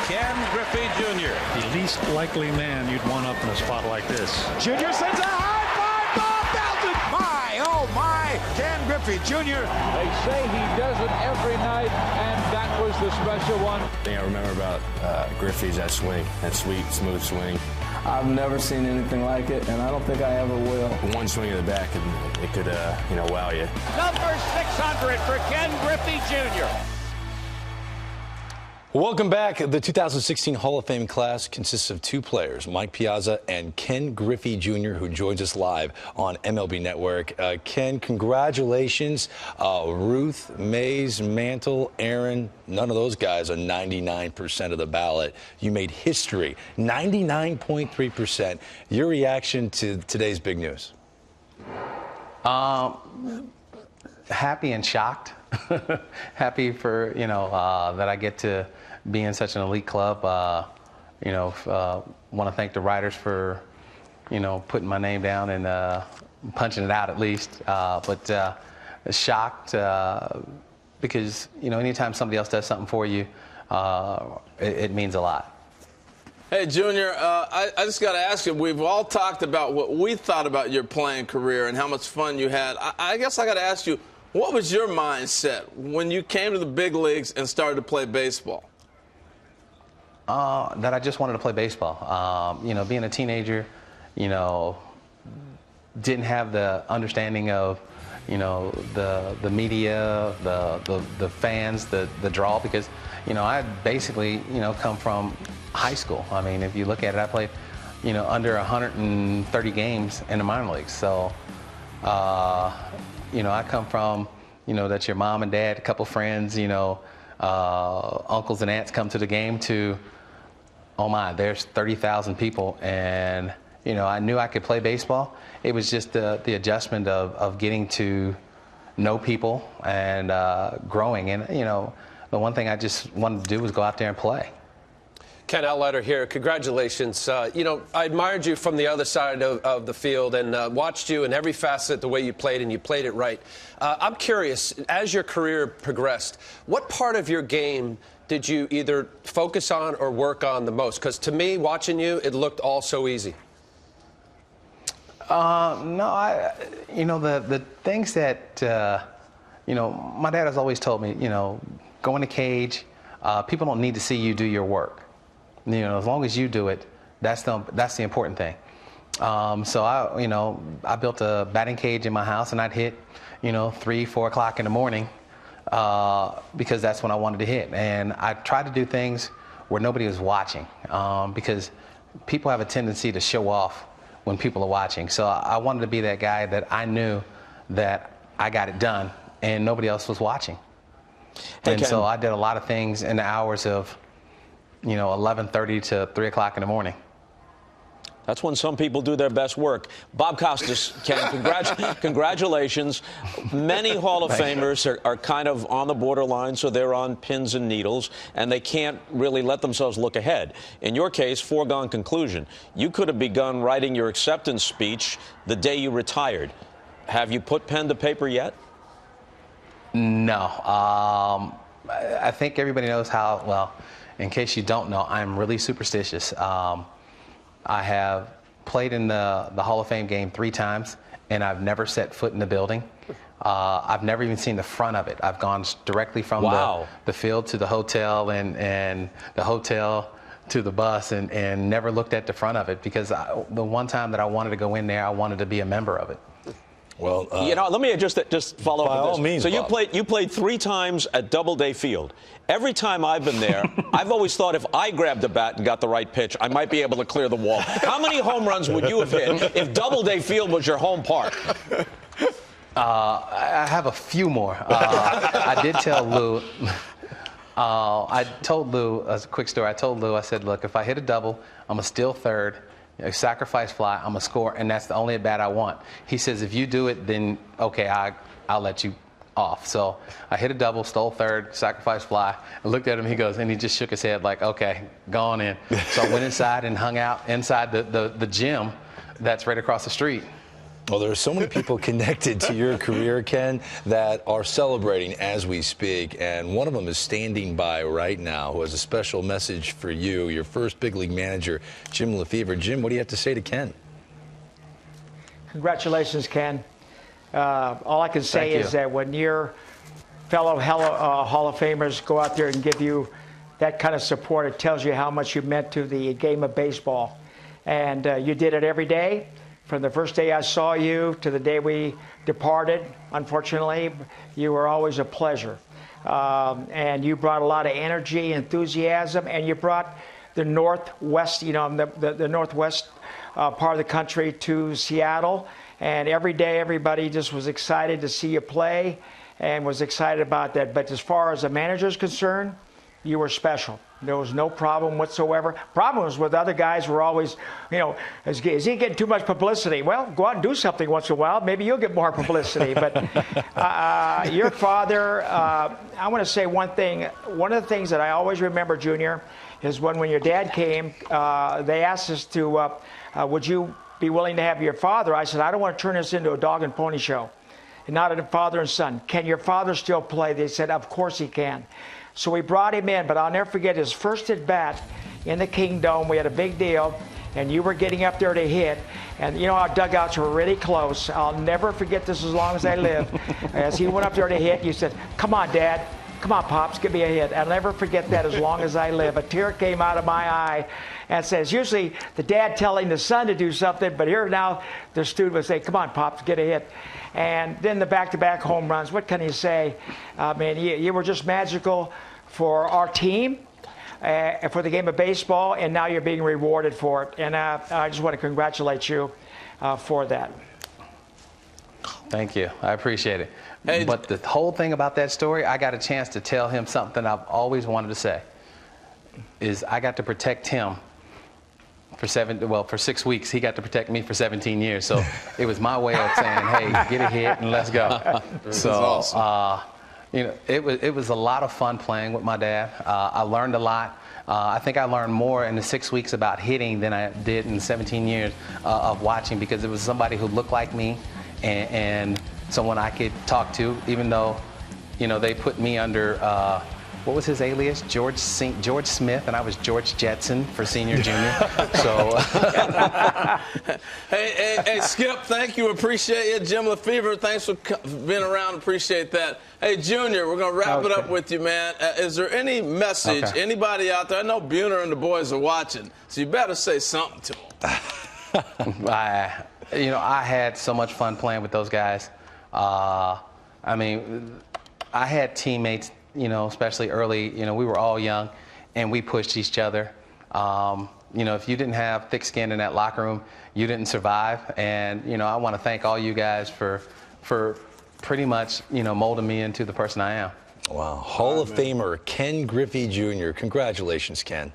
Ken Griffey Jr. The least likely man you'd want up in a spot like this. Junior sends a high fly ball belted. My, oh my, Ken Griffey Jr. They say he does it every night, and that was the special one. The thing I remember about Griffey's that swing, that sweet, smooth swing. I've never seen anything like it, and I don't think I ever will. One swing in the back, and it could, wow you. Number 600 for Ken Griffey Jr. Welcome back. The 2016 Hall of Fame class consists of two players, Mike Piazza and Ken Griffey Jr., who joins us live on MLB Network. Ken, congratulations. Ruth, Mays, Mantle, Aaron, none of those guys are 99% of the ballot. You made history, 99.3%. Your reaction to today's big news? Happy and shocked. Happy for, that I get to be in such an elite club. Want to thank the writers for, putting my name down and punching it out at least. But shocked because, anytime somebody else does something for you, it means a lot. Hey, Junior, I just got to ask you, we've all talked about what we thought about your playing career and how much fun you had. I guess I got to ask you, what was your mindset when you came to the big leagues and started to play baseball? That I just wanted to play baseball. Being a teenager, didn't have the understanding of, the media, the fans, the draw, because, I basically, come from high school. I mean, if you look at it, I played, under 130 games in the minor leagues. So, I come from, that your mom and dad, a couple friends, uncles and aunts come to the game to, oh my, there's 30,000 people. And, I knew I could play baseball. It was just the adjustment of getting to know people and growing. And, the one thing I just wanted to do was go out there and play. Ken Outletter here. Congratulations. I admired you from the other side of the field and watched you in every facet the way you played, and you played it right. I'm curious, as your career progressed, what part of your game did you either focus on or work on the most? Because to me, watching you, it looked all so easy. No, the things that, my dad has always told me, go in a cage. People don't need to see you do your work. As long as you do it, that's the important thing. So I built a batting cage in my house, and I'd hit, 3, 4 o'clock in the morning because that's when I wanted to hit. And I tried to do things where nobody was watching because people have a tendency to show off when people are watching. So I wanted to be that guy that I knew that I got it done and nobody else was watching. And so I did a lot of things in the hours of 11:30 to 3 o'clock in the morning. That's when some people do their best work. Bob Costas, Ken, congratulations. Many Hall of Famers are kind of on the borderline, so they're on pins and needles, and they can't really let themselves look ahead. In your case, foregone conclusion. You could have begun writing your acceptance speech the day you retired. Have you put pen to paper yet? No. I think everybody knows how, well, in case you don't know, I'm really superstitious. I have played in the Hall of Fame game 3 times, and I've never set foot in the building. I've never even seen the front of it. I've gone directly from the field to the hotel and the hotel to the bus and never looked at the front of it because the one time that I wanted to go in there, I wanted to be a member of it. Well, let me just follow up on this. By all means, so you played 3 times at Doubleday Field. Every time I've been there, I've always thought if I grabbed a bat and got the right pitch, I might be able to clear the wall. How many home runs would you have hit if Doubleday Field was your home park? I have a few more. I did tell Lou. I told Lou, as a quick story, I told Lou, I said, look, if I hit a double, I'm going to steal third. A sacrifice fly, I'm going to score, and that's the only at bat I want. He says, if you do it, then, okay, I'll let you off. So I hit a double, stole third, sacrifice fly. I looked at him, he goes, and he just shook his head like, okay, go on in. So I went inside and hung out inside the gym that's right across the street. Well, there are so many people connected to your career, Ken, that are celebrating as we speak, and one of them is standing by right now who has a special message for you, your first big league manager, Jim Lefevre. Jim, what do you have to say to Ken? Congratulations, Ken. All I can say is that when your fellow Hall of Famers go out there and give you that kind of support, it tells you how much you meant to the game of baseball. And you did it every day. From the first day I saw you to the day we departed, unfortunately, you were always a pleasure. And you brought a lot of energy, enthusiasm, and you brought the Northwest, the Northwest part of the country to Seattle. And every day, everybody just was excited to see you play and was excited about that. But as far as the manager is concerned, you were special. There was no problem whatsoever. Problems with other guys were always, is he getting too much publicity? Well, go out and do something once in a while. Maybe you'll get more publicity. But your father, I want to say one thing. One of the things that I always remember, Junior, is when your dad came, they asked us to, would you be willing to have your father? I said, I don't want to turn this into a dog and pony show. And not a father and son. Can your father still play? They said, of course he can. So we brought him in, but I'll never forget his first at bat in the Kingdome. We had a big deal, and you were getting up there to hit. And our dugouts were really close. I'll never forget this as long as I live. As he went up there to hit, you said, come on, Dad. Come on, Pops, give me a hit. I'll never forget that as long as I live. A tear came out of my eye and says, usually the dad telling the son to do something, but here now the student would say, come on, Pops, get a hit. And then the back-to-back home runs. What can you say? You were just magical for our team, for the game of baseball, and now you're being rewarded for it. And I just want to congratulate you for that. Thank you. I appreciate it. Hey, but the whole thing about that story, I got a chance to tell him something I've always wanted to say, is I got to protect him for 6 weeks. He got to protect me for 17 years. So it was my way of saying, hey, get a hit and let's go. So, awesome. It was a lot of fun playing with my dad. I learned a lot. I think I learned more in the 6 weeks about hitting than I did in 17 years of watching, because it was somebody who looked like me and someone I could talk to, even though, they put me under, what was his alias? George Smith, and I was George Jetson for senior junior. So, hey, Skip, thank you, appreciate it. Jim Lefevre, thanks for being around, appreciate that. Hey, Junior, we're gonna wrap it up with you, man. Is there any message, anybody out there? I know Buhner and the boys are watching, so you better say something to them. I had so much fun playing with those guys. I had teammates, especially early, we were all young and we pushed each other. If you didn't have thick skin in that locker room, you didn't survive. And, I want to thank all you guys for pretty much, molding me into the person I am. Wow. Hall of Famer Ken Griffey Jr. Congratulations, Ken.